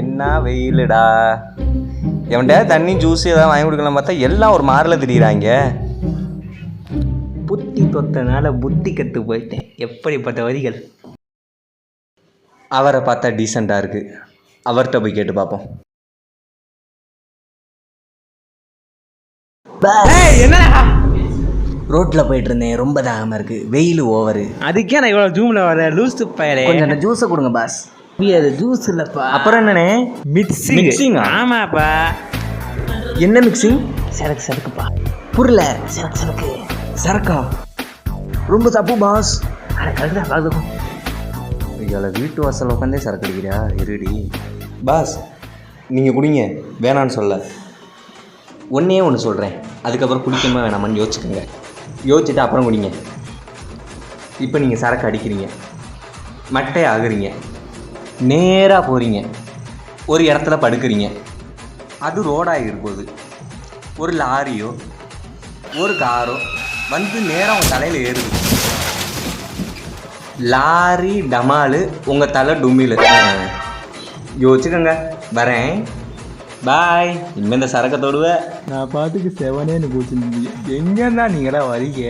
என்ன வெயிலுடா. எவன்டா தண்ணி ஜூஸ் ஏதாவது வாங்கி கொடுக்கலாம் பார்த்தா எல்லாம் ஒரு மாரில் திரியிறாங்க. புத்தி தொத்தனால புத்தி கெட்டு போயிட்டேன். எப்படிப்பட்ட வரிகள். அவரை பார்த்தா டீசெண்டாக இருக்குது, அவர்கிட்ட போய் கேட்டு பார்ப்போம். என்ன ரோட்டில் போயிட்டு இருந்தேன், ரொம்ப தாகமாக இருக்குது, வெயில் ஓவரு. அதுக்கே நான் இவ்வளோ ஜூமில் வர லூஸ் பயலே. கொஞ்சம் அந்த ஜூஸை கொடுங்க பாஸ். அது ஜூஸ் இல்லைப்பா. அப்புறம் என்னண்ணே? மிக்சிங்கா? ஆமாப்பா. என்ன மிக்சிங்? சரக்குப்பா. புரியல. சரக்கு சரக்கா? ரொம்ப தப்பு பாஸ். கரெக்டாக பார்த்துக்கும். இதில் வீட்டு வாசல் உட்காந்தே சரக்கு அடிக்கிறியா? இருடி பாஸ், நீங்கள் குடிங்க, வேணான்னு சொல்ல. ஒன்றே ஒன்று சொல்கிறேன், அதுக்கப்புறம் குடிக்கணுமா வேணாமான்னு யோசிச்சுக்கோங்க. யோசிச்சுட்டு அப்புறம் குடிங்க. இப்போ நீங்கள் சரக்கு அடிக்கிறீங்க, மட்டை ஆகுறீங்க, நேராக போகிறீங்க, ஒரு இடத்துல படுக்கிறீங்க. அது ரோடாக இருப்போது ஒரு லாரியோ ஒரு காரோ வந்து நேராக உங்கள் தலையில் ஏறுது. லாரி டமாலு, உங்கள் தலை டும்மில். யோசிச்சுக்கோங்க. வரேன், பாய். இனிமேல் இந்த சரக்கை தொடுவேன். நான் பாட்டுக்கு செவனேன்னு போச்சு. எங்கன்னா நீங்களாம் வரீங்க.